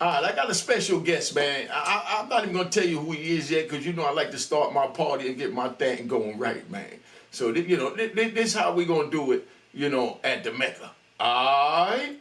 All right, I got a special guest, man. I'm not even gonna tell you who he is yet, cause you know I like to start my party and get my thing going right, man. So you know, this is how we gonna do it, you know, at the Mecca. All right.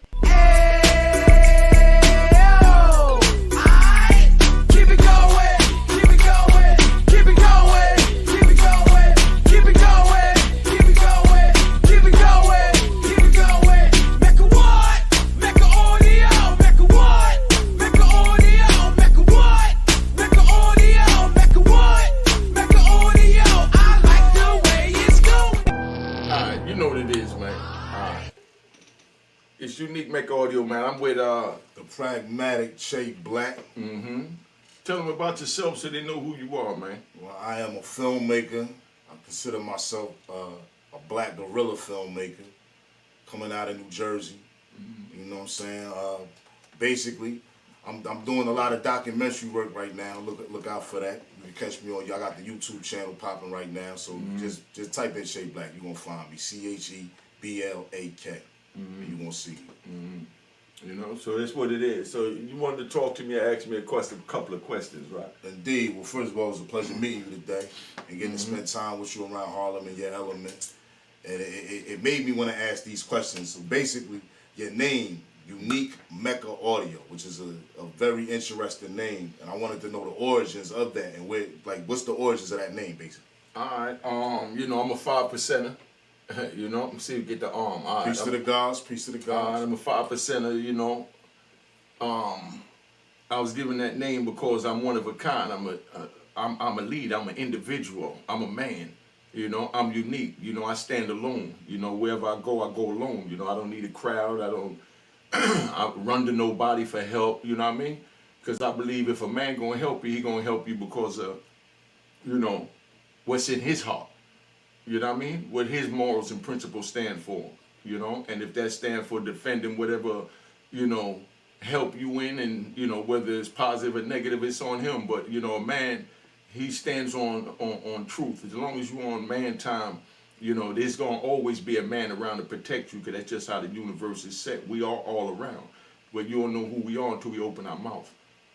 It's Unique Mecca Audio, man. I'm with the pragmatic Cheblak. Tell them about yourself so they know who you are, man. Well, I am a filmmaker. I consider myself a black guerrilla filmmaker coming out of New Jersey. You know what I'm saying? Basically, I'm doing a lot of documentary work right now. Look out for that. You can catch me on. Y'all got the YouTube channel popping right now. So just type in Cheblak. You're gonna find me. CHEBLAK. You gonna see it. You know, so that's what it is. So you wanted to talk to me and ask me a couple of questions, right? Indeed. Well, first of all, it was a pleasure meeting you today and getting to spend time with you around Harlem in your element. And it made me want to ask these questions. So basically, your name, Unique Mecca Audio, which is a very interesting name, and I wanted to know the origins of that and what's the origins of that name, basically. All right. You know, I'm a 5%er. You know, see if we get the arm. All right, peace to the gods, peace to the gods. I'm a 5%er, you know. I was given that name because I'm one of a kind. I'm a lead, I'm an individual, I'm a man. You know, I'm unique. You know, I stand alone. You know, wherever I go alone. You know, I don't need a crowd. I run to nobody for help, you know what I mean? Because I believe if a man gonna help you, he gonna help you because of, you know, what's in his heart. You know what I mean? What his morals and principles stand for, you know? And if that stands for defending whatever, you know, help you in, and, you know, whether it's positive or negative, it's on him. But, you know, a man, he stands on truth. As long as you're on man time, you know, there's going to always be a man around to protect you, because that's just how the universe is set. We are all around. But you don't know who we are until we open our mouth,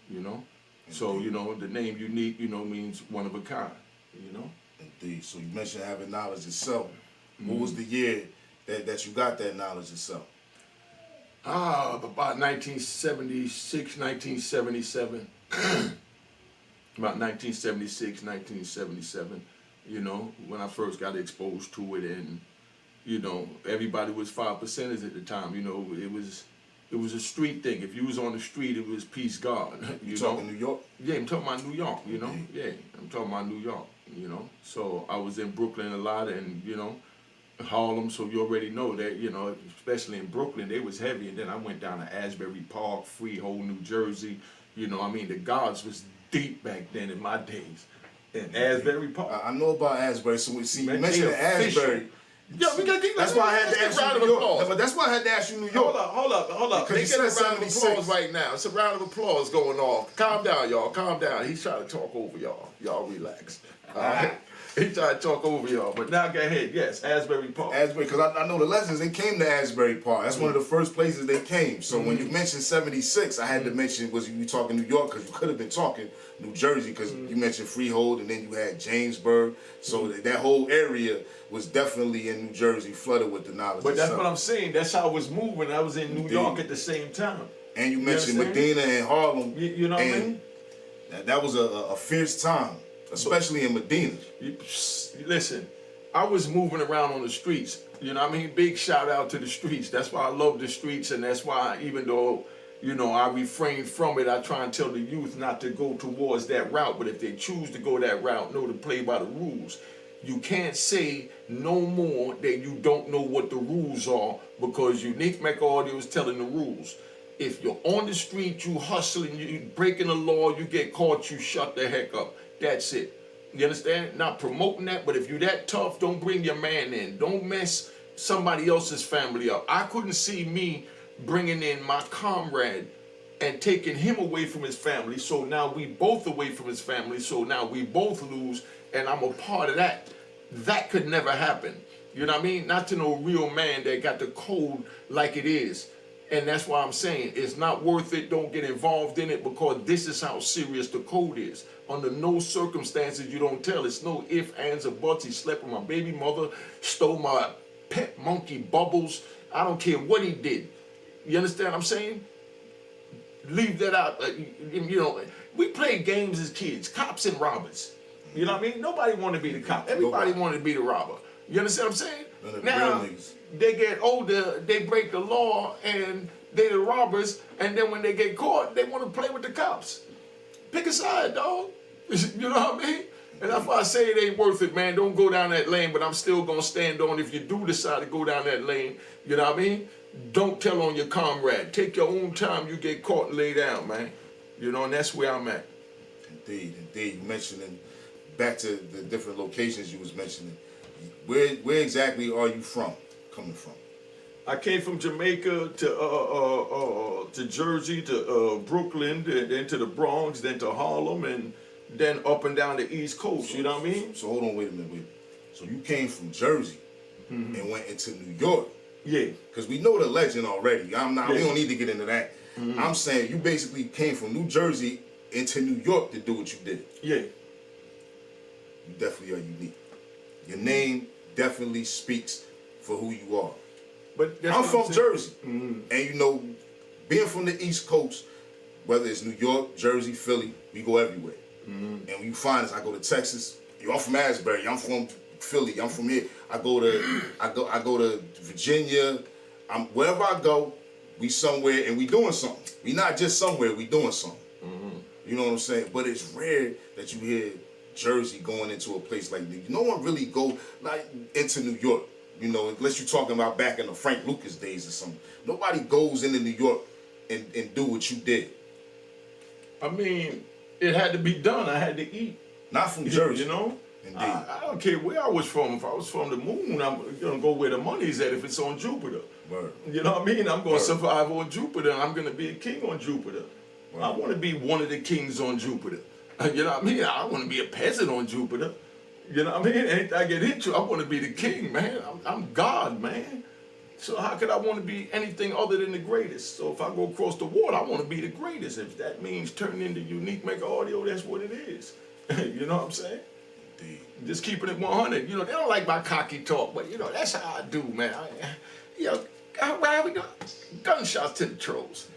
you know? So, you know, the name Unique, you know, means one of a kind, you know? Indeed. So you mentioned having knowledge itself. What was the year that you got that knowledge itself? About 1976, 1977. About 1976, 1977, you know, when I first got exposed to it. And, you know, everybody was 5%ers at the time. You know, it was a street thing. If you was on the street, it was peace God. You talking New York? Yeah, I'm talking about New York, you know? Yeah, I'm talking about New York, you know? So I was in Brooklyn a lot, and, you know, Harlem, so you already know that, you know, especially in Brooklyn, they was heavy. And then I went down to Asbury Park, Freehold, New Jersey. You know, I mean, the gods was deep back then in my days. In Asbury Park. I know about Asbury, so see, you mentioned Asbury. Yo, we got that's why I had to ask you New York. But that's why I had to ask you New York. Hold up. They get a round of applause right now. It's a round of applause going off. Calm down, y'all. Calm down. He's trying to talk over y'all. Y'all relax. All right. He tried to talk over y'all, but now go ahead. Yes, Asbury Park. Asbury, because I know the Legends, they came to Asbury Park. That's one of the first places they came. So when you mentioned 76, I had to mention, was you talking New York? Because you could have been talking New Jersey, because you mentioned Freehold, and then you had Jamesburg. So that whole area was definitely in New Jersey, flooded with the knowledge. But that's what I'm saying. That's how I was moving. I was in New York at the same time. And you mentioned Medina and Harlem. You know what I mean? That was a fierce time. Especially in Medina. Listen, I was moving around on the streets. You know what I mean? Big shout out to the streets. That's why I love the streets, and that's why, even though, you know, I refrain from it, I try and tell the youth not to go towards that route. But if they choose to go that route, know to play by the rules. You can't say no more that you don't know what the rules are, because Unique Mecca Audio is telling the rules. If you're on the street, you hustling, you breaking the law, you get caught, you shut the heck up. That's it. You understand? Not promoting that, but if you're that tough, don't bring your man in. Don't mess somebody else's family up. I couldn't see me bringing in my comrade and taking him away from his family, so now we both away from his family, so now we both lose, and I'm a part of that. That could never happen. You know what I mean? Not to no real man that got the code like it is. And that's why I'm saying it's not worth it. Don't get involved in it, because this is how serious the code is. Under no circumstances you don't tell. It's no ifs, ands, or buts. He slept with my baby mother, stole my pet monkey Bubbles. I don't care what he did. You understand what I'm saying? Leave that out. You know, we played games as kids, cops and robbers. You know what I mean? Nobody wanted to be the cop. Everybody wanted to be the robber. You understand what I'm saying? Now, they get older, they break the law, and they're the robbers, and then when they get caught, they want to play with the cops. Pick a side, dog. You know what I mean? And that's why I say it ain't worth it, man. Don't go down that lane, but I'm still going to stand on if you do decide to go down that lane. You know what I mean? Don't tell on your comrade. Take your own time. You get caught and lay down, man. You know, and that's where I'm at. Indeed, indeed. You mentioning, back to the different locations you was mentioning, where exactly are you coming from? I came from Jamaica to Jersey, to Brooklyn, then to the Bronx, then to Harlem, and then up and down the East Coast. You know what I mean? So hold on, wait a minute. So you came from Jersey and went into New York. Yeah. Because we know the legend already. We don't need to get into that. I'm saying you basically came from New Jersey into New York to do what you did. Yeah. You definitely are unique. Your name definitely speaks for who you are. But I'm from Jersey. And you know, being from the East Coast, whether it's New York, Jersey, Philly, we go everywhere. And when you find us, I go to Texas. I'm from Asbury. I'm from Philly. I'm from here. I go to Virginia. Wherever I go, we somewhere and we doing something. We not just somewhere, we doing something. You know what I'm saying? But it's rare that you hear Jersey going into a place like New York. No one really go like into New York, you know, unless you're talking about back in the Frank Lucas days or something. Nobody goes into New York and do what you did. I mean, it had to be done. I had to eat. Not from Jersey. You know? Indeed. I don't care where I was from. If I was from the moon, I'm gonna go where the money's at if it's on Jupiter. Word. You know what I mean? I'm gonna survive on Jupiter. I'm gonna be a king on Jupiter. Word. I want to be one of the kings on Jupiter. You know what I mean? I want to be a peasant on Jupiter. You know what I mean? Anything I get into, I want to be the king, man. I'm God, man. So how could I want to be anything other than the greatest? So if I go across the water, I want to be the greatest. If that means turning into Unique Mecca Audio, that's what it is. You know what I'm saying? Indeed. Just keeping it 100. You know, they don't like my cocky talk, but you know, that's how I do, man. You know, how we doing? Gunshots to the trolls.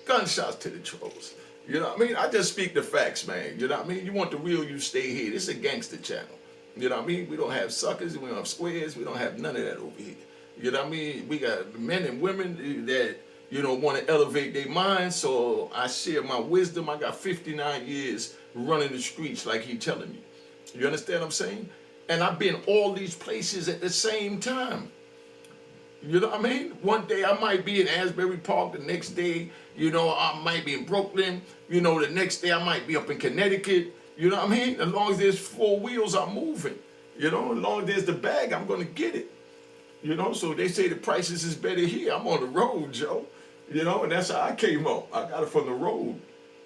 Gunshots to the trolls. You know what I mean? I just speak the facts, man. You know what I mean? You want the real, you stay here. This is a gangster channel. You know what I mean? We don't have suckers, we don't have squares, we don't have none of that over here. You know what I mean? We got men and women that, you know, want to elevate their minds, so I share my wisdom. I got 59 years running the streets like he telling me. You understand what I'm saying? And I've been all these places at the same time. You know what I mean? One day I might be in Asbury Park, the next day, you know, I might be in Brooklyn, you know, the next day I might be up in Connecticut. You know what I mean? As long as there's four wheels, I'm moving. You know, as long as there's the bag, I'm gonna get it. You know, so they say the prices is better here. I'm on the road, Joe. You know, and that's how I came up. I got it from the road.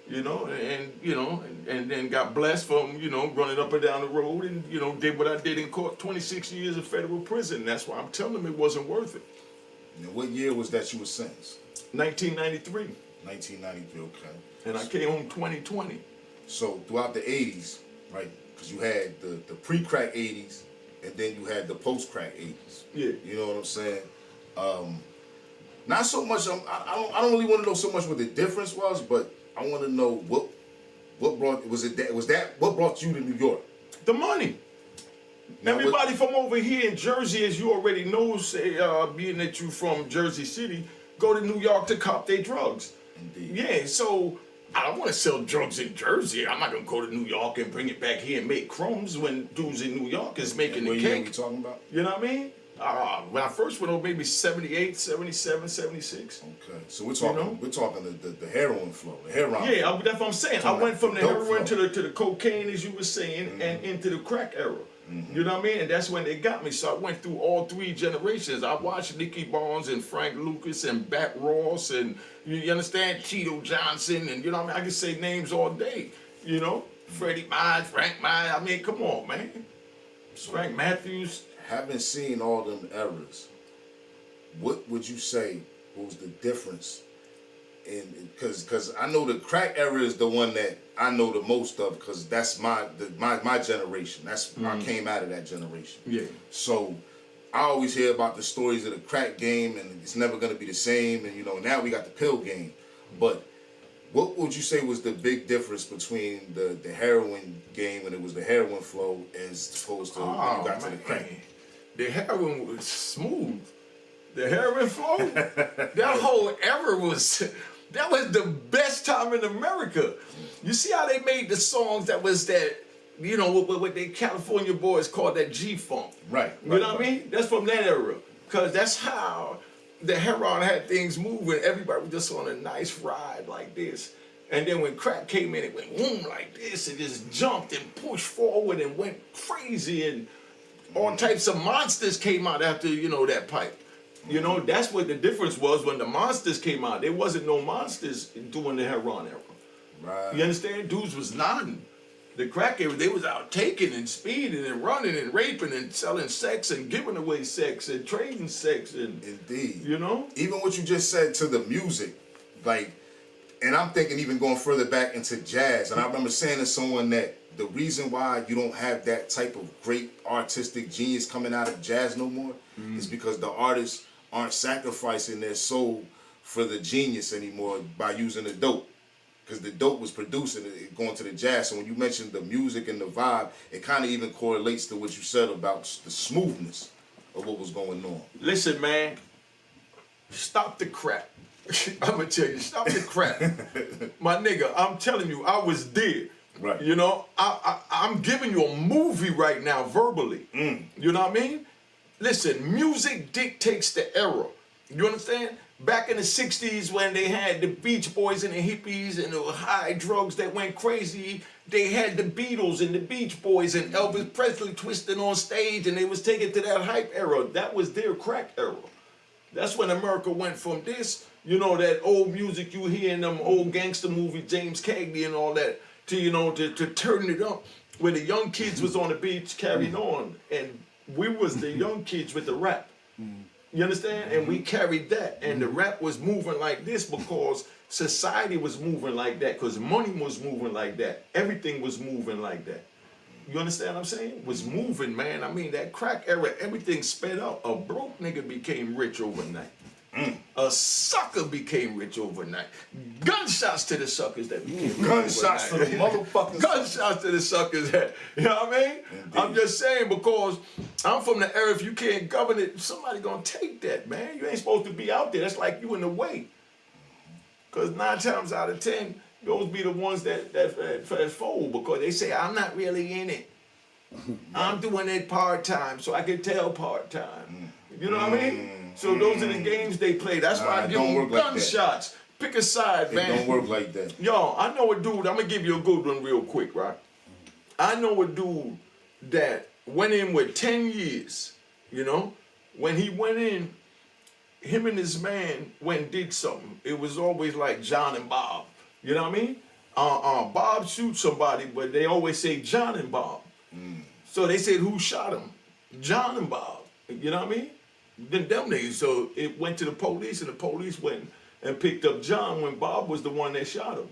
You know, and then got blessed from, you know, running up and down the road and, you know, did what I did in court, 26 years of federal prison. That's why I'm telling them it wasn't worth it. Now, what year was that you were sentenced? 1993. 1993, okay. And I came home 2020. So throughout the 80s, right, because you had the pre-crack 80s and then you had the post-crack 80s. Yeah. You know what I'm saying? Not so much, I don't really want to know so much what the difference was, but I want to know what brought what brought you to New York? The money. Now, everybody from over here in Jersey, as you already know, say, being that you from Jersey City, go to New York to cop their drugs. Indeed. Yeah, so I don't want to sell drugs in Jersey. I'm not gonna go to New York and bring it back here and make crumbs when dudes in New York is making the cake. What year are we talking about? You know what I mean? When I first went over, maybe 78, 77, 76. Okay, so we're talking the heroin flow, the heroin. Yeah, that's what I'm saying. I went from the heroin to the cocaine, as you were saying, and into the crack era. You know what I mean? And that's when they got me. So I went through all three generations. I watched Nicky Barnes and Frank Lucas and Bat Ross and, you understand, Cheeto Johnson, and you know what I mean? I can say names all day. You know, Freddie Mize, Frank Mize. I mean, come on, man. Frank Matthews. Having seen all them eras, what would you say what was the difference? And because I know the crack era is the one that I know the most of, because that's my generation. That's I came out of that generation. Yeah. So I always hear about the stories of the crack game, and it's never gonna be the same. And now we got the pill game. But what would you say was the big difference between the heroin game when it was the heroin flow as opposed to when you got to the crack? The heroin was smooth. The heroin flow, that whole era that was the best time in America. You see how they made the songs that was that, what they California boys called that G-funk. Right. You know what I mean? That's from that era. Because that's how the heroin had things moving. Everybody was just on a nice ride like this. And then when crack came in, it went boom like this and just jumped and pushed forward and went crazy, and all types of monsters came out after, that pipe. That's what the difference was when the monsters came out. There wasn't no monsters during the heroin era. Right. You understand? Dudes was nodding. The crack era, they was out taking and speeding and running and raping and selling sex and giving away sex and trading sex and indeed. Even what you just said to the music, and I'm thinking even going further back into jazz, and I remember saying to someone that the reason why you don't have that type of great artistic genius coming out of jazz no more is because the artists aren't sacrificing their soul for the genius anymore by using the dope. Because the dope was producing it going to the jazz. So when you mentioned the music and the vibe, it kind of even correlates to what you said about the smoothness of what was going on. Listen, man, stop the crap. I'm going to tell you, stop the crap. My nigga, I'm telling you, I was there. Right. I'm giving you a movie right now verbally. You know what I mean? Listen, music dictates the era. You understand? Back in the 60s when they had the Beach Boys and the hippies and the high drugs that went crazy, they had the Beatles and the Beach Boys and Elvis Presley twisting on stage, and they was taken to that hype era. That was their crack era. That's when America went from this, that old music you hear in them old gangster movies, James Cagney and all that, to to turn it up, where the young kids was on the beach carrying on, and we was the young kids with the rap. You understand? And we carried that, and the rap was moving like this because society was moving like that, because money was moving like that. Everything was moving like that. You understand what I'm saying? Was moving, man. I mean, that crack era, everything sped up. A broke nigga became rich overnight. A sucker became rich overnight. Gunshots to the suckers that became rich Gunshots overnight. to the motherfuckers. Gunshots to the suckers that, you know what I mean? Indeed. I'm just saying, because I'm from the era, if you can't govern it, somebody gonna take that, man. You ain't supposed to be out there. That's like you in the way. Because 9 times out of 10, those be the ones that fold, because they say, I'm not really in it. I'm doing it part-time, so I can tell part-time. You know what I mean? So those are the games they play. That's why I give them gunshots. Pick a side, man. It don't work like that. Yo, I know a dude, I'm going to give you a good one real quick, right? I know a dude that went in with 10 years, When he went in, him and his man went and did something. It was always like John and Bob. You know what I mean? Bob shoots somebody, but they always say John and Bob. So they said, who shot him? John and Bob. You know what I mean? Then them niggas. So it went to the police, and the police went and picked up John when Bob was the one that shot him.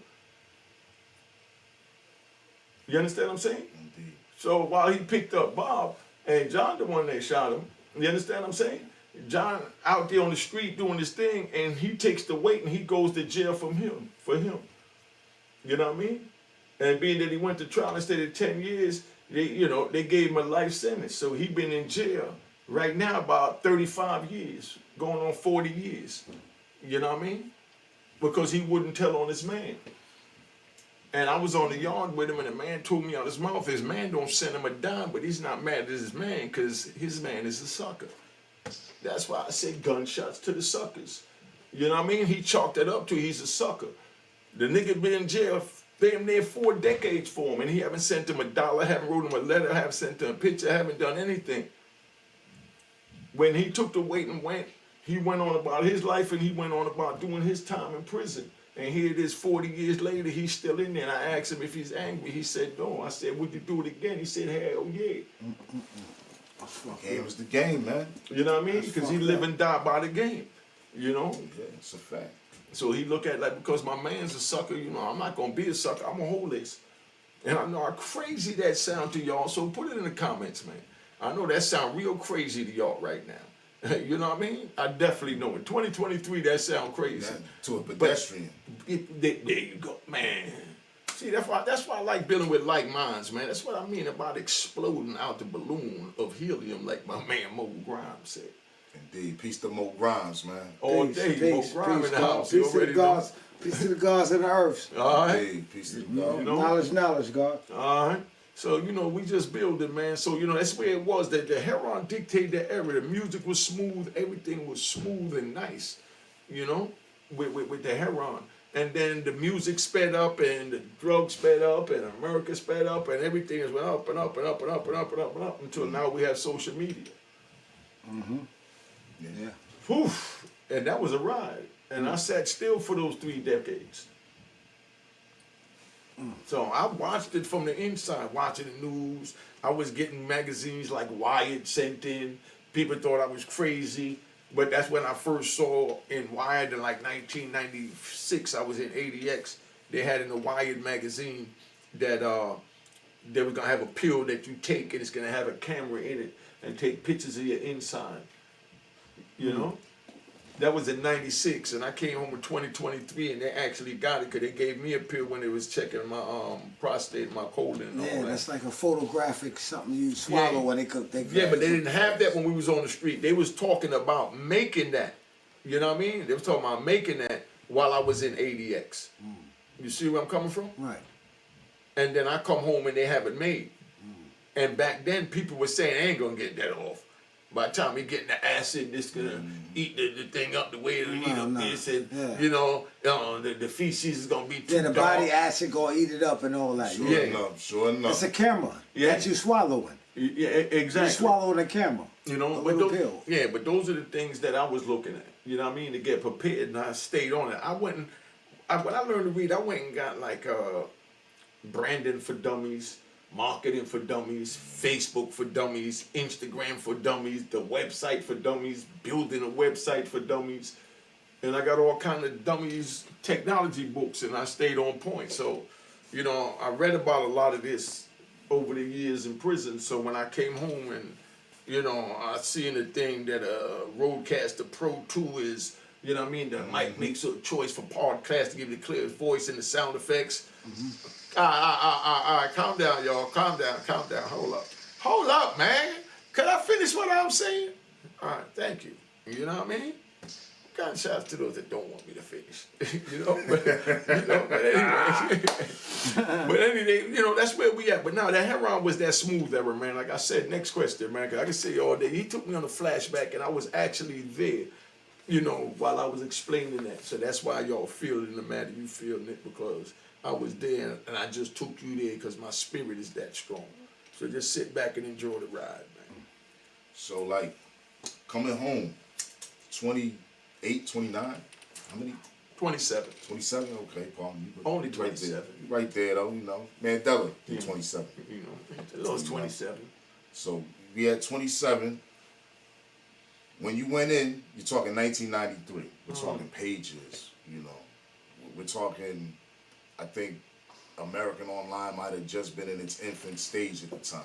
You understand what I'm saying? Indeed. So while he picked up Bob and John the one that shot him, you understand what I'm saying? John out there on the street doing his thing, and he takes the weight and he goes to jail for him. You know what I mean? And being that he went to trial instead of 10 years, they gave him a life sentence. So he been in jail right now about 35 years, going on 40 years. You know what I mean? Because he wouldn't tell on his man. And I was on the yard with him, and the man told me out his mouth, his man don't send him a dime, but he's not mad at his man because his man is a sucker. That's why I say gunshots to the suckers. You know what I mean? He chalked it up to he's a sucker. The nigga been in jail damn near 4 decades for him, and he haven't sent him a dollar, haven't wrote him a letter, haven't sent him a picture, haven't done anything. When he took the weight and went, he went on about his life, and he went on about doing his time in prison. And here it is 40 years later, he's still in there. And I asked him if he's angry. He said, no. I said, would you do it again? He said, hell yeah. The game is the game, man. You know what I mean? Because he live and die by the game. You know? Yeah, it's a fact. So he look at like, because my man's a sucker, you know, I'm not gonna be a sucker, I'm gonna hold this. And I know how crazy that sound to y'all, so put it in the comments, man. I know that sound real crazy to y'all right now. You know what I mean? I definitely know it. 2023, that sound crazy. Yeah, to a pedestrian. There you go, man. See, that's why I like building with like minds, man. That's what I mean about exploding out the balloon of helium, like my man Mo Grimes said. Indeed. Peace to Mo Grimes, man. All day, Mo Grimes in the house. You Peace to the already know. gods. Peace to the gods and the earths. All right. Indeed. Peace to the God. You know? Knowledge, God. All right. So, you know, we just build it, man. So, you know, that's where it was, that the Heron dictated the era. The music was smooth. Everything was smooth and nice, you know, with the Heron. And then the music sped up and the drugs sped up and America sped up and everything has went up and up and up and up and up and up and up until now we have social media. Mm-hmm. Yeah. Poof. And that was a ride. And I sat still for those 3 decades. So I watched it from the inside, watching the news. I was getting magazines like Wired sent in. People thought I was crazy. But that's when I first saw in Wired in like 1996, I was in ADX. They had in the Wired magazine that they were gonna have a pill that you take and it's gonna have a camera in it and take pictures of your inside. You know? That was in 96, and I came home in 2023, and they actually got it because they gave me a pill when they was checking my prostate, my colon, and all Yeah, that. that's like a photographic something you swallow when they cook. Yeah, but they didn't have that when we was on the street. They was talking about making that. You know what I mean? They was talking about making that while I was in ADX. You see where I'm coming from? Right. And then I come home and they have it made. And back then, people were saying, I ain't gonna get that off. By the time he getting the acid, this gonna eat the thing up the way it'll eat up this, and you know, the feces is gonna be too the dark. body acid gonna eat it up and all that. Sure enough, sure enough. It's a camera that you swallowing. Yeah, exactly. You swallowing a camera. You know, a but little those, pill. yeah, but those are the things that I was looking at. You know what I mean? To get prepared, and I stayed on it. When I learned to read, I went and got like branding for dummies, marketing for dummies, Facebook for dummies, Instagram for dummies, the website for dummies, building a website for dummies. And I got all kind of dummies technology books, and I stayed on point. So, you know, I read about a lot of this over the years in prison. So when I came home and, you know, I seen the thing that a Rodecaster Pro 2 is, you know what I mean? The mic makes a choice for podcast to give you the clear voice and the sound effects. All right, calm down, y'all. Calm down. Hold up, man. Can I finish what I'm saying? All right, thank you. You know what I mean? Gunshots to those that don't want me to finish. you know, but anyway. But anyway, you know, that's where we at. But now that Heron was that smooth era, man. Like I said, next question, man, because I can say all day. He took me on a flashback, and I was actually there, you know, while I was explaining that. So that's why y'all feel it in the manner you feel it, because I was there, and I just took you there because my spirit is that strong. So just sit back and enjoy the ride, man. So, like, coming home, 28, 29, how many? 27. 27? Okay, pardon me. Only 27. Right there, though, you know. Mandela, 27. You know, it was 27. So, we had 27. When you went in, you're talking 1993. We're talking pages, you know. We're talking, I think American Online might have just been in its infant stage at the time.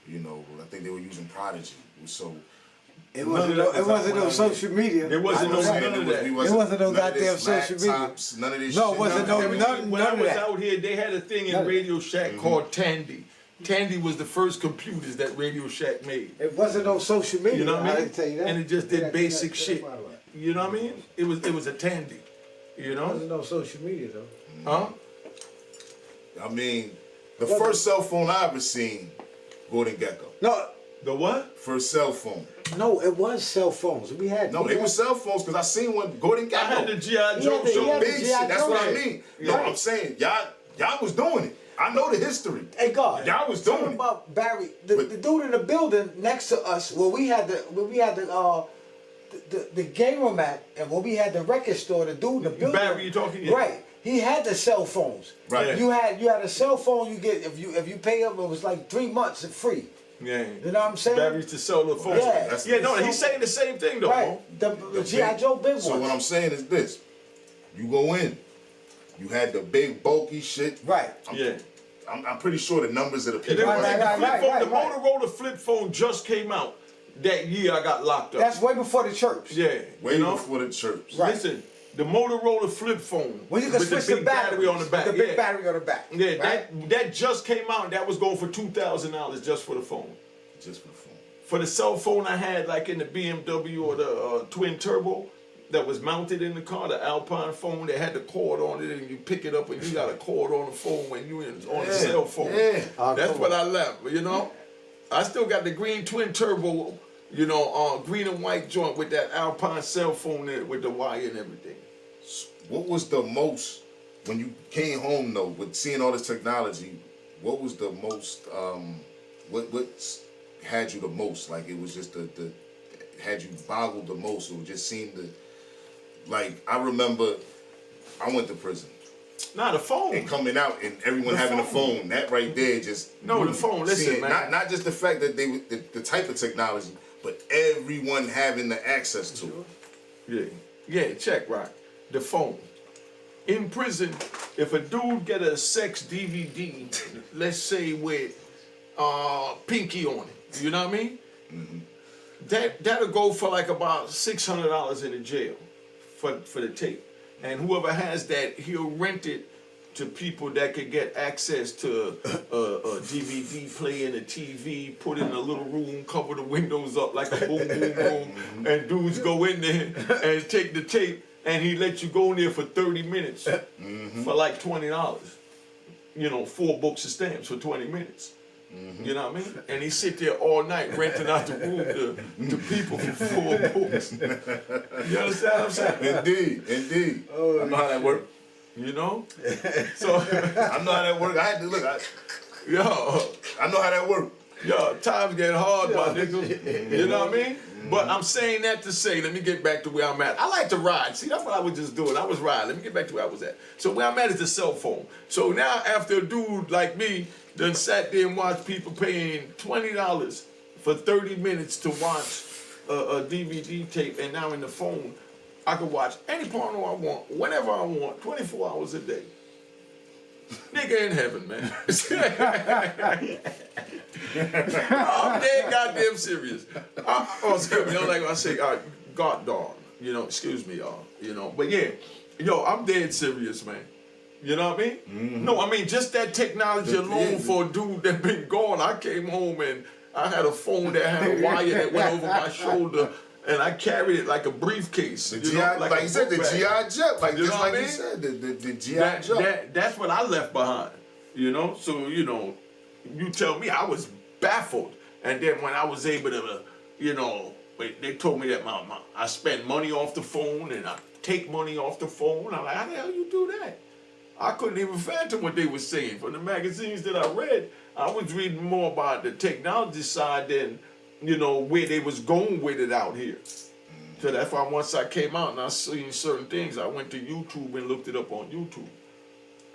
You know, I think they were using Prodigy. So it wasn't no social media. There wasn't no none of that. It wasn't no goddamn social media. None of this No, shit. it wasn't none When I of was that. out here, they had a thing in Radio Shack called Tandy. Tandy was the first computers that Radio Shack made. It wasn't no social media. You know what I mean? I can tell you that. And it just did basic shit. You know what I mean? It was a Tandy. You It know? wasn't no social media though. Huh? I mean, the first cell phone I ever seen, Gordon Gecko. No, The what? First cell phone. no, it was cell phones. We had No, they were cell phones because I seen one, Gordon Gecko. I had the G.I. He Joe had the- show. he had Big the shit, G.I. that's what I Joe. mean. No, Yeah. I'm saying, y'all was doing it. I know the history. Hey God, Y'all was talking doing it. about Barry, the dude in the building next to us, where we had the gamer mat, and when we had the record store, the dude in the building. Barry, you talking? Yeah. Right. He had the cell phones. Right. You had a cell phone. You get if you pay up, it was like 3 months free. Yeah. You know what I'm saying? Batteries to solar phone. Yeah. No, he's saying the same thing though. Right. The G.I. Joe big ones. So what I'm saying is this: you go in, you had the big bulky shit. Right. I'm pretty sure the numbers of the people. The Motorola flip phone just came out that year. I got locked up. That's way before the church. Yeah. Way before the church. Right. Listen, the Motorola flip phone when you can with switch the big battery on the back. The big battery on the back. Yeah, right? that just came out and that was going for $2,000 just for the phone. Just for the phone. For the cell phone I had like in the BMW or the twin turbo that was mounted in the car, the Alpine phone that had the cord on it and you pick it up and you got a cord on the phone when you on the cell phone. Yeah. That's what I left, you know. I still got the green twin turbo, you know, green and white joint with that Alpine cell phone in it with the wire and everything. What was the most, when you came home though, with seeing all this technology, what was the most, what had you the most? Like it was just the had you boggled the most, or just seemed to, like, I remember I went to prison. Nah, the phone. And coming out and everyone having a phone, that right there just... No, the phone, listen, man. Not just the fact that they the type of technology, but everyone having the access to it. Yeah, check, right. The phone. In prison, if a dude get a sex DVD, let's say with Pinky on it, you know what I mean? Mm-hmm. That'll go for like about $600 in the jail for the tape. And whoever has that, he'll rent it to people that could get access to a DVD player and a TV, put it in a little room, cover the windows up like a boom boom room, and dudes go in there and take the tape, and he let you go in there for 30 minutes for like $20. You know, 4 books of stamps for 20 minutes. You know what I mean? And he sit there all night renting out the room to people for 4 books. You understand what I'm saying? Indeed. I know how that works. You know? So I know how that works. I had to look. I know how that works. Yo, times get hard, my nigga. You know what I mean? But I'm saying that to say, let me get back to where I'm at. I like to ride. See, that's what I was just doing. I was riding. Let me get back to where I was at. So where I'm at is the cell phone. So now after a dude like me done sat there and watched people paying $20 for 30 minutes to watch a DVD tape, and now in the phone, I can watch any porno I want, whenever I want, 24 hours a day. Nigga in heaven, man. I'm dead goddamn serious. Excuse me, like I say, God dog. You know, excuse me, y'all. You know, but yeah, yo, I'm dead serious, man. You know what I mean? Mm-hmm. No, I mean just that technology alone for a dude that been gone. I came home and I had a phone that had a wire that went over my shoulder, and I carried it like a briefcase. The G.I. Like you said, the G.I. Joe. Like you just like you said, the G.I. Joe. That's what I left behind. You know? So, you know, you tell me, I was baffled. And then when I was able to, you know, they told me that I spend money off the phone and I take money off the phone. I'm like, how the hell you do that? I couldn't even fathom what they were saying. From the magazines that I read, I was reading more about the technology side than, you know, where they was going with it out here. So that's why once I came out and I seen certain things, I went to YouTube and looked it up on YouTube.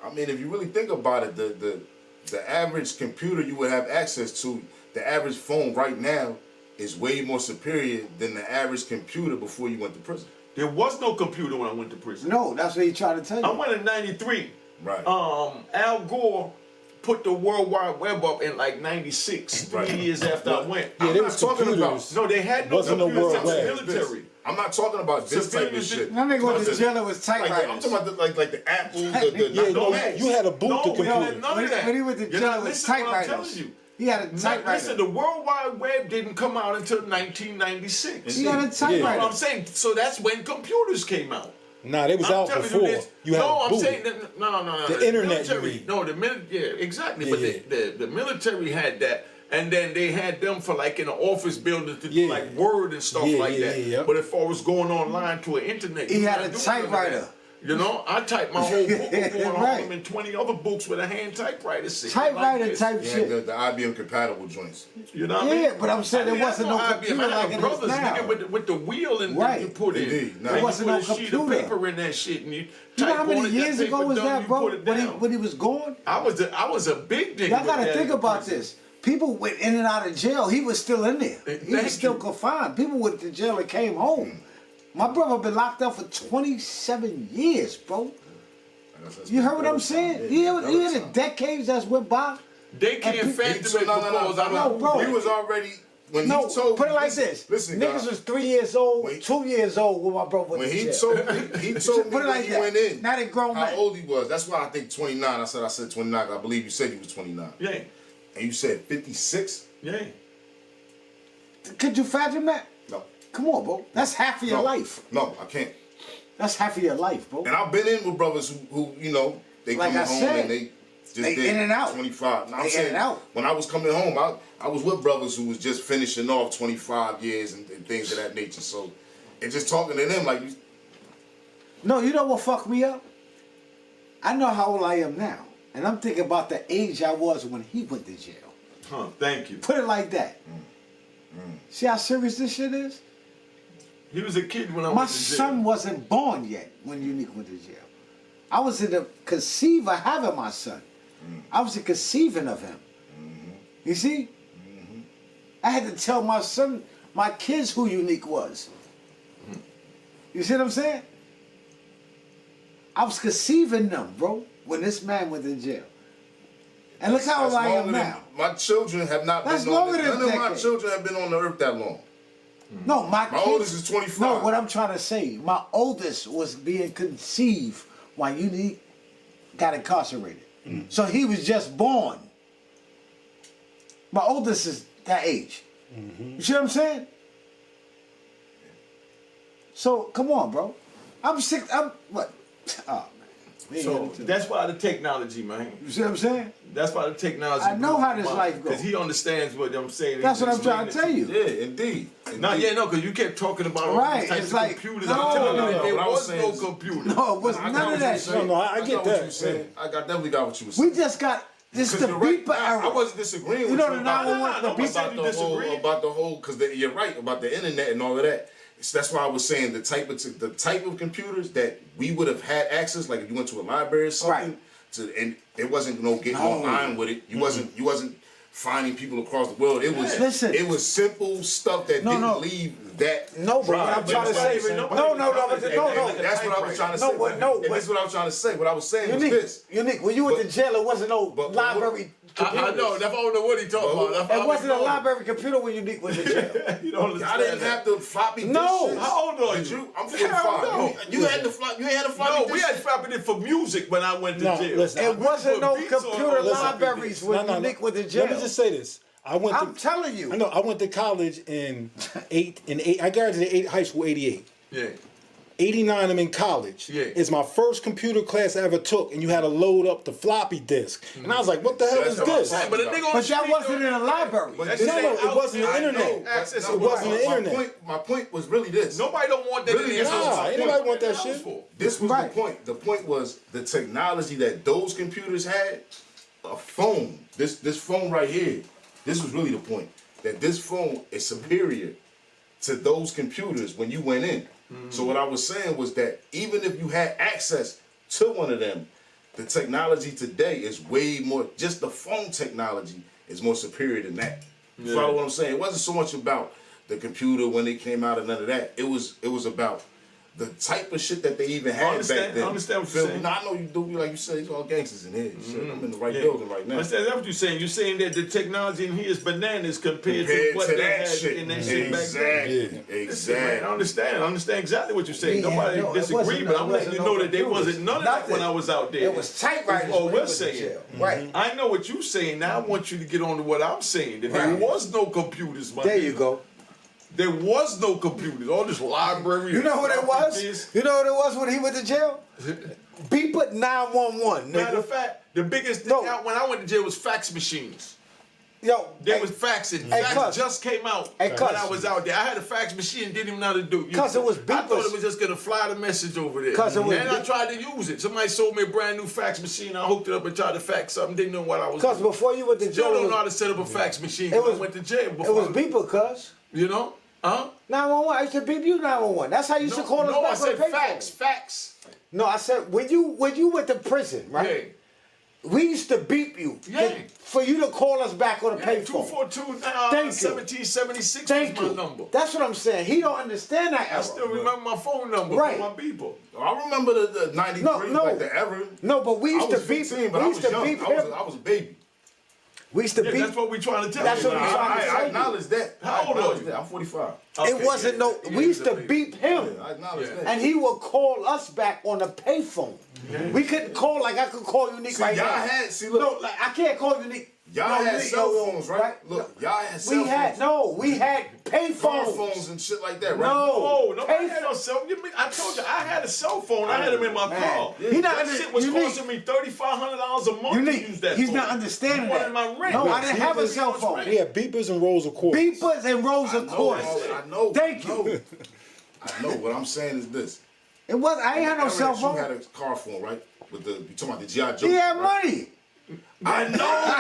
I mean, if you really think about it, the average computer you would have access to, the average phone right now is way more superior than the average computer before you went to prison. There was no computer when I went to prison. No, that's what he tried to tell you. I went in '93. Right. Al Gore put the World Wide Web up in like '96, 3 years after I went. Yeah, they was talking computers. about. No, they had no Wasn't no computers World in the Web. military. I'm not talking about this type of shit. That nigga went to jail with Like, typewriters. I'm talking about like the Apple, Yeah, no, Macs. you had a boot to No, we had computer. none of that. When he went to You're jail not with listening to what I'm typewriters. telling you. He had a typewriter. Listen, the World Wide Web didn't come out until 1996. He had a You know typewriter. what I'm saying? So that's when computers came out. Nah, they was I'm out telling before. this. You had no, a I'm boot. saying that, no. The internet, military, you mean. No, yeah, exactly. Yeah, But the military had that, and then they had them for like in an office building to do Yeah. like Word and stuff Yeah, like that. yeah. But as far as going online to an internet, He you had not a doing none of typewriter. that. You know, I typed my whole book before Right. home and 20 other books with a hand typewriter. Typewriter like type Yeah, shit. the IBM compatible joints. You know what I mean? Yeah, but I'm saying there I wasn't had no IBM. computer I had like it is brothers, now. nigga, with the wheel and Right. you put in. Indeed. No. Like, There wasn't you no put a sheet of computer. paper in that shit and you You know type how on many it, that years ago paper was done, that, you bro? put it When down. he was gone? I was a big nigga. Y'all with gotta that think in about prison. this. People went in and out of jail. He was still in there. He Thank was still you. confined. People went to jail and came home. My brother been locked up for 27 years, bro. You heard what I'm saying? You hear the decades that's went by? They can't And fathom it because I No, don't. bro. He was already when No, he told put it me, like this. Listen, Niggas God, was 3 years old, Wait. 2 years old when my brother went when to he jail. told me, he told me Put it when like he that. went in. Now they grown how men. old he was. That's why I think 29. I said 29. 'Cause I believe you said he was 29. Yeah, And you said 56. yeah. Could you fathom that? No. Come on, bro. That's half of your No. life. No, I can't. That's half of your life, bro. And I've been in with brothers who you know, they Like come I home said, and they just they did in and out. 25. Now, I'm They in saying and out. when I was coming home, I was with brothers who was just finishing off 25 years and things of that nature. So, and just talking to them like, No, you know what fucked me up? I know how old I am now. And I'm thinking about the age I was when he went to jail. Huh, thank you. Put it like that. See how serious this shit is? He was a kid when I My went to jail. son wasn't born yet when Unique went to jail. I was in the conceiver having my son. I was in conceiving of him. You see? I had to tell my son, my kids who Unique was. You see what I'm saying? I was conceiving them, bro, when this man went to jail. And look how old I am now. My children have not That's been on longer the, than none a of my decade. children have been on the earth that long. No, my kids, oldest is 25. No, what I'm trying to say, my oldest was being conceived while Unique got incarcerated. So he was just born. My oldest is that age. You see what I'm saying? So come on, bro. I'm sick. I'm what? Oh man. We ain't So getting to it. that's why the technology, man. You see what I'm saying? That's why the technology. I know how this life goes. Because he understands what I'm saying. That's He's what I'm trying to explaining tell you. Yeah, indeed. No, yeah, no, because you kept talking about all Right, these types it's of like, computers. no, I'm telling no, you, no, there what I was was saying no is- computer. No, it was I got none what of you that were shit. saying. No, I get got that. what you were saying. I definitely got what you were saying. We just got this the Because you're right. beeper era. I wasn't disagreeing You with know you the about 911, the nobody beeper. said you disagree. about the whole, because you're right about the internet and all of that. So that's why I was saying the type of computers that we would have had access, like if you went to a library or something, Right. and it wasn't getting No. online with it. You wasn't finding people across the world. It was Listen. it was simple stuff that No, didn't no. leave that. No, but what I'm drive. trying to That's say, what I'm no, saying. no. That's what I was trying to No, say. what- no, and this is what I was trying to say. What I was saying was Unique, this. Unique. When you went to jail, it wasn't no but- library computer. I know, that's I don't know what he talking about. That's It how wasn't a we know. library computer when Unique went to jail. You don't I understand didn't that. have the floppy disk. No. shit. How old are Did you? you? I'm Hell 45. no. You had the flop. You ain't had a floppy No, disk. we had floppy disk for music when I went to No, jail. listen, It wasn't no beats on computer those floppy libraries disks. when Unique went to jail. Let me just say this. I went I'm to telling you. I know I went to college in I graduated high school 88. Yeah. 89 I'm in college. Yeah. It's my first computer class I ever took, and you had to load up the floppy disk. And I was like, what the hell is That's what I'm this? saying. But a nigga on the But that street wasn't don't- in a library. That's No, just no, ain't it out wasn't there. the I internet. know. Access It to wasn't the internet. My point was really this. Nobody don't want that Really, in their this house. was- ain't nobody want that What shit. for? This was Right. the point. The point was the technology that those computers had. A phone. This phone right here. This was really the point. That this phone is superior to those computers when you went in. So what I was saying was that even if you had access to one of them, the technology today is way more. Just the phone technology is more superior than that. You Yeah. follow what I'm saying? It wasn't so much about the computer when it came out and none of that. It was about the type of shit that they even had understand- back then. I understand what Feel you're me? saying. Now, I know you do. Like you said, it's all gangsters in here. Shit, I'm in the right Yeah. building right now. That's what you're saying. You're saying that the technology in here is bananas compared to Compared what to they that had shit. in that shit back then. Exactly. Listen, man, Exactly. I understand exactly what you're saying. Yeah, Nobody no, it disagree, wasn't- but it I'm letting wasn't you no know that there computers. wasn't none of that when I was out there. It was typewriters. Oh, when we're he went to saying. jail. Right. I know what you're saying. Now I want you to get on to what I'm saying. That there Right. was no computers, my There nigga. you go. There was no computers. All this library. You know what it was? This. You know what it was when he went to jail? Beeper 911, Matter nigga. of fact, the biggest thing No. out when I went to jail was fax machines. Yo, There hey, was faxing. Hey, Fax cuz. just came out Hey, when cuz. I was out there. I had a fax machine, didn't even know how to do it. Cuz it was I thought beepers. it was just gonna fly the message over there. Cuz it was and I beep- tried to use it. Somebody sold me a brand new fax machine. I hooked it up and tried to fax something. Didn't know what I was Cuz doing. before you went to Still jail, don't it know how was, to set up a fax machine. it 'cause was- I went to jail it before. was beeper, cuz. You know? Huh? 911. I used to beep you 911. That's how you used to call us back I for the said payphone. fax. No, I said when you went to prison, right? Hey. We used to beep you for you to call us back on the payphone. 242-1776 Thank was you. my number. That's what I'm saying. He don't understand that era. I still remember my phone number Right. for my people. I remember the 93, like the ever. No, but we used I was to beep. 15, but We I used was to young. beep I him. was a baby. We used to Yeah, beep. that's what we trying to tell That's you. what we trying to I say. acknowledge that. How old are you? I'm 45. It wasn't no. We used to beep him, I acknowledge that. and he would call us back on the payphone. We couldn't call like I could call Unique right y'all now. look. No, like I can't call Unique. Y'all No, had Unique, cell yo, phones, right? Look, y'all had cell phones. We had payphones. Smartphones and shit like that, right? No, nobody had no cell phone. I told you, I had a cell phone. I had them in my car. He not That shit was Unique. costing me $3,500 a month to Unique. use that He's phone. not understanding More that. than my rent. No, I didn't have a cell phone. We had beepers and rolls of quarters. Beepers and rows of quarters. I know. Thank you. I know. What I'm saying is this. It was. I ain't had no Era cell that You had phone. a car phone, right? You talking about the G.I. Joe? He had right? money. I know.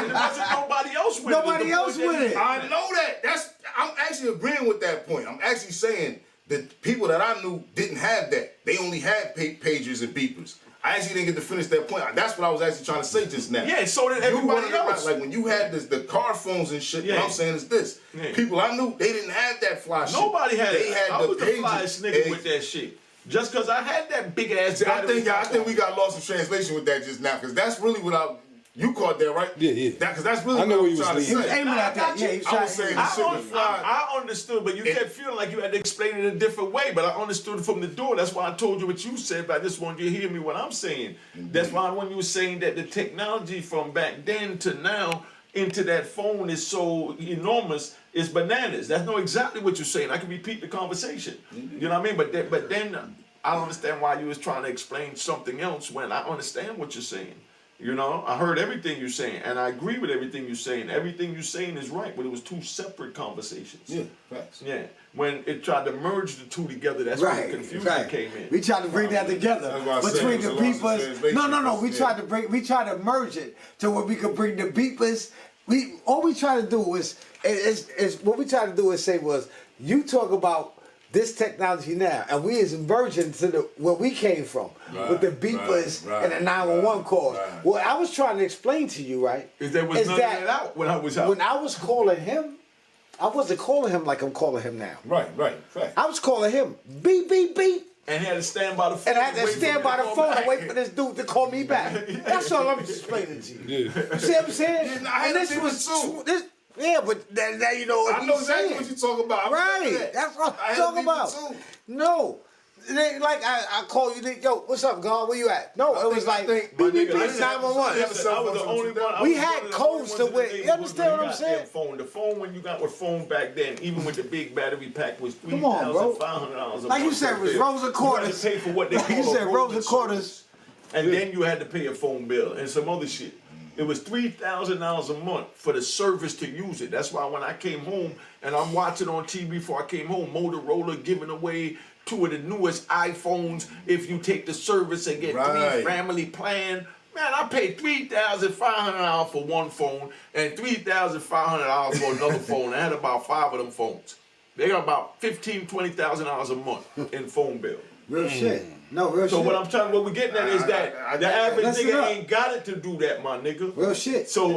There wasn't nobody else with it. Nobody The else point with that- it. I know that. I'm actually agreeing with that point. I'm actually saying that people that I knew didn't have that. They only had pagers and beepers. I actually didn't get to finish that point. That's what I was actually trying to say just now. Yeah, so did You everybody wanted to else. Like when you had the car phones and shit, Yeah. what I'm saying is this. Yeah. People I knew, they didn't have that fly shit. Nobody had They it. had I the was the pages. flyest nigga with that shit. Just because I had that big ass See, I battery. think we got lost in translation with that just now, because that's really what you caught that, right? Yeah. Because that's really I know what where I'm you was trying to leading. say. Aiming at that. Yeah, he was I trying was saying to. the shit was fly. I understood, but you kept feeling like you had to explain it a different way. But I understood from the door. That's why I told you what you said, but I just wanted you to hear me what I'm saying. That's why when you were saying that the technology from back then to now into that phone is so enormous, it's bananas. That's not exactly what you're saying. I can repeat the conversation. You know what I mean? But then I don't understand why you was trying to explain something else when I understand what you're saying. You know, I heard everything you're saying, and I agree with everything you're saying. Everything you're saying is right, but it was two separate conversations. Yeah, facts. Yeah. When it tried to merge the two together, that's where the confusion came in. We tried to bring that together That's what I said. between the It was a lost in beepers. translation. No. We Yeah. tried to merge it to where we could bring the beepers. All we try to do is what we try to do is say was you talk about this technology now, and we is merging to where we came from with the beepers and the 911 calls. Right. What I was trying to explain to you, right, There was none of that out when I was out. when I was calling him, I wasn't calling him like I'm calling him now. Right, facts. I was calling him beep beep beep. And he had to stand by the phone. And I had to wait for stand me by to the call phone and back. wait for this dude to call me back. That's all I'm explaining to you. You see what I'm saying? Yeah, I had And to do it too. yeah, but now you know what I know he's exactly saying. what you're talking about. I remember Right, that. that's what I I'm had talking people about. too. No. It ain't like I call you, yo, what's up, God? Where you at? No, it was like beep, my beep, nigga, beep, listen, 911. Listen, I was the only one. I We was had one of the codes only to ones in where- the you understand what I'm goddamn saying? Phone. The phone when you got with phone back then, even with the big battery pack, was Come on, bro. $3,500 a Like you month said, it was right rows of there. quarters. You had to pay for what they Like call you said, a rows rolling of quarters. service. And then you had to pay a phone bill and some other shit. It was $3,000 a month for the service to use it. That's why when I came home and I'm watching on TV before I came home, Motorola giving away 2 of the newest iPhones if you take the service and get 3 Right. family plan. Man, I paid $3,500 for one phone and $3,500 for another phone. I had about 5 of them phones. They got about $15,000, $20,000 a month in phone bill. Real shit. No, real So shit. what we're getting at is that the average Listen nigga up. ain't got it to do that, my nigga. Real shit. So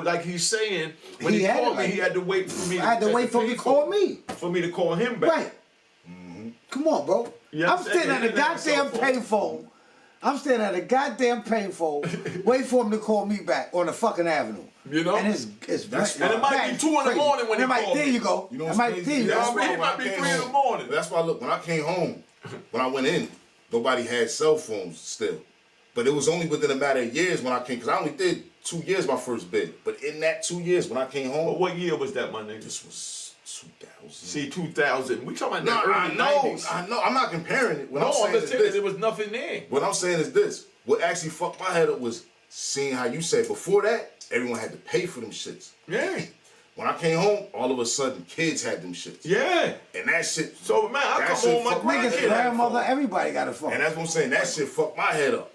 like he's saying, when He he had called it me, like he had to wait for me. I had to wait for him to call me. For me to call him back. Right. Come on, bro. Yeah, I'm standing at a goddamn payphone. I'm standing at a goddamn payphone, wait for him to call me back on the fucking avenue. You know? And it's That's And it might be 2 in the crazy. morning when And he it might, called there me. you go. You know It what's might crazy? there you That's go. why It when might I be came 3 in the home- morning. That's why look, when I came home, when I went in, nobody had cell phones still. But it was only within a matter of years when I came, because I only did 2 years my first bid. But in that 2 years when I came But home, what year was that, my nigga? this was 2000. See, 2000. We talking about No, the I early know, 90s. I know. I'm not comparing it. What No, I'm I'm saying just is saying that this. there was nothing there. What I'm saying is this. What actually fucked my head up was seeing how you said before that, everyone had to pay for them shits. Yeah. When I came home, all of a sudden, kids had them shits. Yeah. And that shit. So, man, I that come shit home, my fucked my Niggas, head grandkid up. had a grandmother, phone. everybody got a phone. And that's what I'm saying. That shit fucked my head up.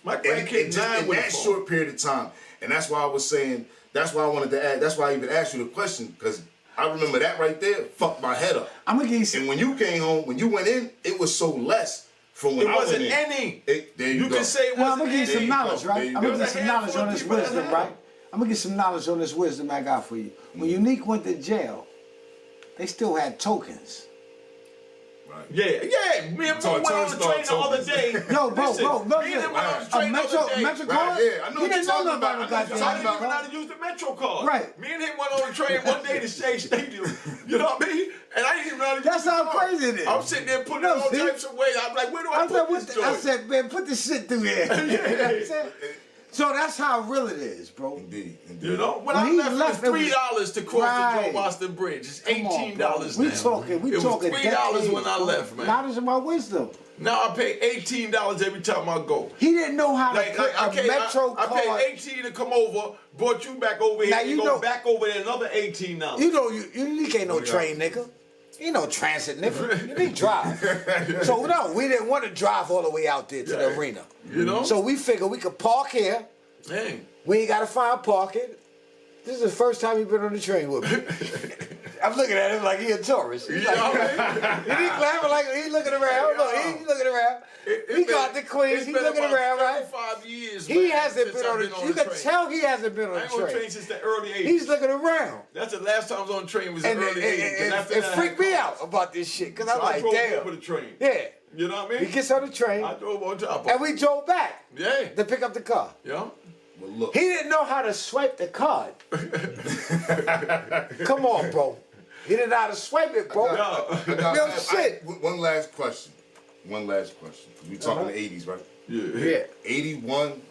My And grandkid just died in with a that phone. short period of time. And that's why I was saying, that's why I wanted to add, that's why I even asked you the question, because I remember that right there fucked my head up. I'm gonna give you some. And when you came home, when you went in, it was so less From when It I went wasn't in, any. there you go. can say it Well, I'm wasn't gonna give you some any. knowledge, There right? you I'm go. gonna give you There's a some knowledge handful on of this people that wisdom, have. right? I'm gonna get some knowledge on this wisdom I got for you. When Unique went to jail, they still had tokens. Right. Yeah. Me and So Mo went on the turnstile train the other tokens. day. Yo, bro, Listen, bro, me and him went on the train the other day. Metro Right, card? yeah, I know He what didn't you're know talking nothing about. about no I know what you're So I goddamn didn't even know card. how to use the Metro card. Right. Me and him went on the train one day to Shea Stadium. You know what I mean? And I didn't even know how to That's use the how card. crazy it is. I'm sitting there putting No, it all see? types of ways. I'm like, where do I I said, put this I joint? said, man, put this shit through there. You know what I'm saying? So that's how real it is, bro. Indeed. You know, when When I he left, left, it was it was- $3 to cross Right. the Joe Boston Bridge. It's Come on, $18 bro. now. We talking It was $3 decades, when I bro. left, man. Knowledge of my wisdom. Now I pay $18 every time I go. He didn't know how to Like put a Metro I card. paid 18 to come over, brought you back over here, Now, and you go know- back over there another $18. You know, you ain't no train nigga. You know transit nigga. You need drive. So no, we didn't want to drive all the way out there to the Yeah. arena. You know? So we figured we could park here. Dang. We ain't gotta find parking. This is the first time you've been on the train with me. I'm looking at him like he a tourist. He's You know what I like, he laughing like he looking around. Look, he looking around. He got the Queens. He looking around, right? 35 years, He man, hasn't since been I've on the. been You can train. tell he hasn't been on I the ain't on the train train. since the early 80s. He's looking around. That's the last time I was on the train was the And early 80s. And after it that, I freaked had me cars. out about this shit because So I'm I like, drove damn. over the train. Yeah. You know what I mean? He gets on the train I drove on top of and we drove back Yeah. to pick up the car. Yeah. Well, look. He didn't know how to swipe the card. Come on, bro. He didn't know how to swipe it, bro. Real shit. One last question. One last question. We talking the 80s, right? Yeah. 81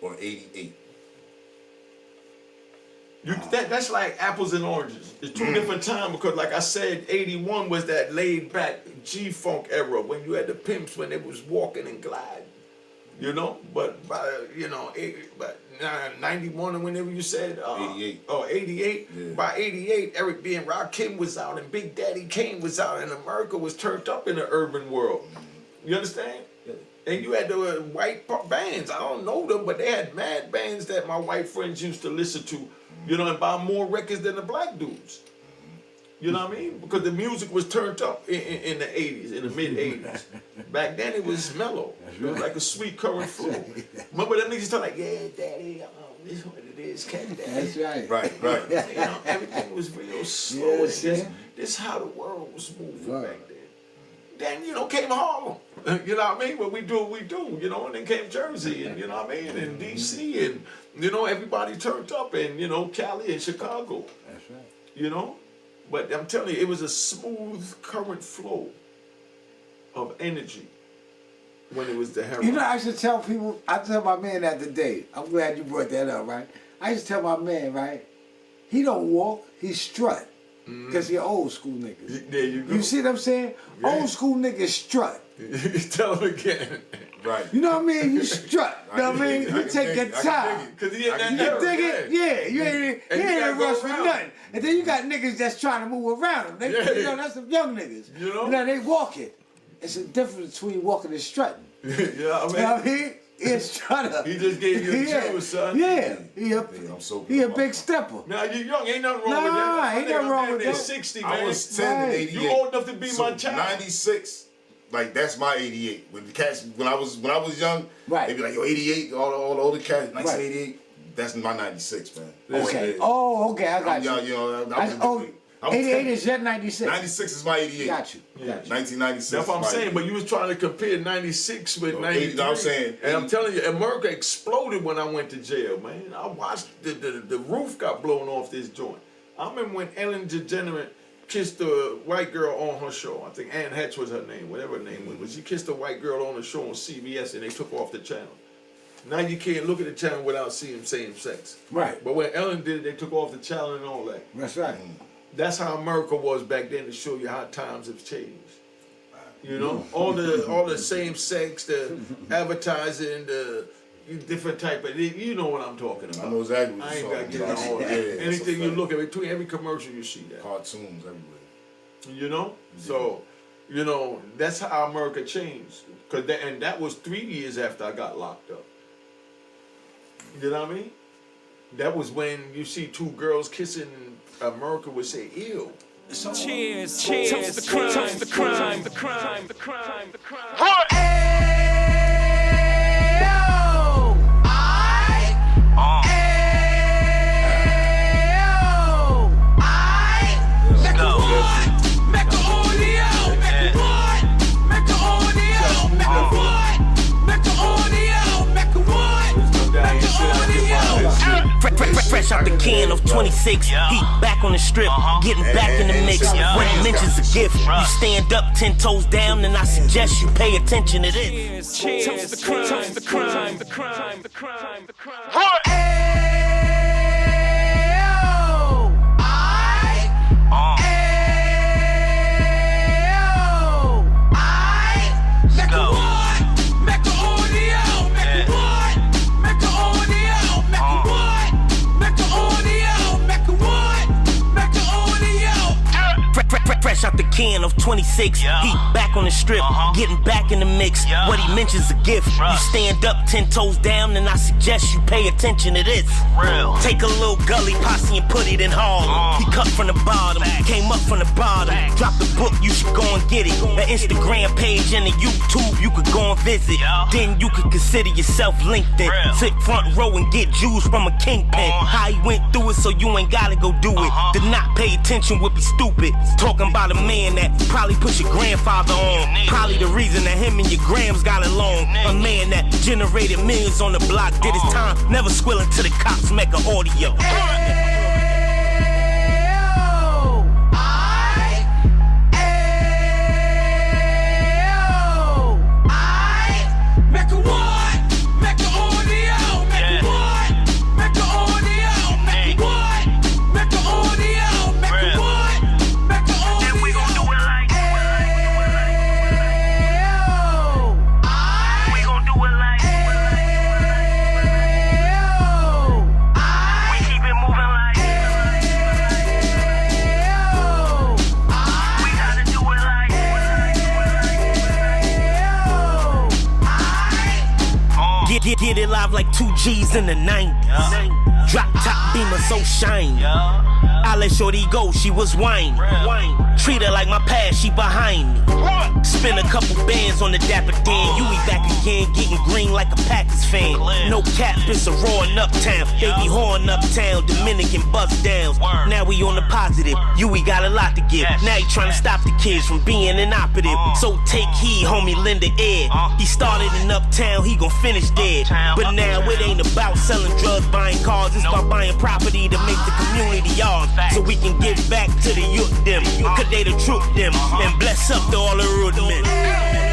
or 88? That's like apples and oranges. It's two different times because, like I said, 81 was that laid back G-Funk era when you had the pimps when they was walking and gliding. You know? But by, 91 or whenever you said 88. Oh, 88. Yeah. By 88, Eric B. and Rakim was out and Big Daddy Kane was out and America was turned up in the urban world. You understand? And you had the white bands. I don't know them, but they had mad bands that my white friends used to listen to, you know, and buy more records than the black dudes. You know what I mean? Because the music was turned up in the 80s, in the mid 80s. Back then it was mellow. It was like a sweet current flow. Remember them niggas talking like, yeah, daddy, this is what it is, cat daddy. That's right. Right. You know, everything was real slow. Yeah, and see? this how the world was moving Right. back then. Then, you know, came Harlem. You know what I mean? But we do what we do, you know, and then came Jersey, and you know what I mean? And DC, and, you know, everybody turned up, and, you know, Cali and Chicago. That's right. You know? But I'm telling you, it was a smooth current flow of energy when it was the heroin. You know, I should tell people, I tell my man that today. I'm glad you brought that up, right? I used to tell my man, right? He don't walk, he strut. Because he old school niggas. There you go. You see what I'm saying? Yeah. Old school niggas strut. Tell him again. Right. You know what I mean? You strut. You know what I mean? You take your time. Because he had that You can era, dig it? Yeah. You ain't And you in gotta a go rush for around. nothing. And then you got niggas that's trying to move around them. They, Yeah. you know, that's some young niggas. You know? They walking. It's a difference between walking and strutting. Yeah, I mean, You know what I mean? He's strutter. he just gave you a Yeah. juice, son. Yeah. I'm so He a big stepper. Now you're young, ain't nothing wrong with Nah, that. ain't nothing wrong with that. 60, I man. was 10 in Right. 88. You old enough to be So my child. 96, like that's my 88. When the cats, when I was young, Right. they be like, yo, 88, all the older cats, 1988. That's my 96, man. Okay. Yeah. Oh, okay. I got Yeah, you. you know, I was Oh, I was 88 10. is your 96. 96 is my 88. Got you. Got you. 1996. That's what I'm is my saying, 88. but you was trying to compare 96 with No, 93. no, I'm saying and I'm 80. telling you, America exploded when I went to jail, man. I watched the roof got blown off this joint. I remember when Ellen DeGeneres kissed a white girl on her show. I think Ann Hetch was her name, whatever her name was. But she kissed a white girl on the show on CBS and they took off the channel. Now you can't look at the channel without seeing same sex. Right. But when Ellen did it, they took off the channel and all that. That's right. That's how America was back then to show you how times have changed. You know, all the same sex, the advertising, the different type of, you know what I'm talking about. I know exactly what I you're ain't got to talking get into about. all that. Yeah, that's a Anything you fact. look at, between every commercial you see that. Cartoons everywhere. You know, so you know that's how America changed. And that was 3 years after I got locked up. You know what I mean? That was when you see two girls kissing. America would say, "Ew." Cheers, cheers, toast the crime, toast the crime, the crime, the crime, the crime. Fresh out the can of 26, heat back on the strip, getting back in the mix. When he mentions a gift, you stand up 10 toes down, and I suggest you pay attention to this. Cheers, cheers, the crime, the crime, the crime, the crime, the crime. Fresh out the can of 26, heat back on the strip, getting back in the mix. What he mentions a gift, you stand up 10 toes down, and I suggest you pay attention to this. Take a little gully posse and put it in Harlem. He cut from the bottom, came up from the bottom. Drop the book, you should go and get it. The Instagram page and the YouTube, you could go and visit. Then you could consider yourself LinkedIn. Sit front row and get Jews from a kingpin. How he went through it, so you ain't gotta go do it. To not pay attention would be stupid. Talking about a man that probably put your grandfather on. Probably the reason that him and your grams got along. A man that generated millions on the block, did his time, never squilling to the cops, Mecca audio. Get it live like 2 G's in the 90s. Drop top beamer so shiny. I let shorty go, she was whining. Treat her like my past, she behind me. Spin a couple bands on the Dapper Dan. You be back again, getting green like a Packers fan. No cap, it's a raw in Uptown. Baby horn Uptown, Dominican bust downs. Now we on the positive, we got a lot to give. Now he trying to stop the kids from being inoperative. So take heed, homie, lend an ear. He started in Uptown, he gon' finish dead. But now it ain't about selling drugs, buying cars. It's about buying property to make the community ours. So we can give back to the youth them. Cause they the truth them. And bless up to all the root men.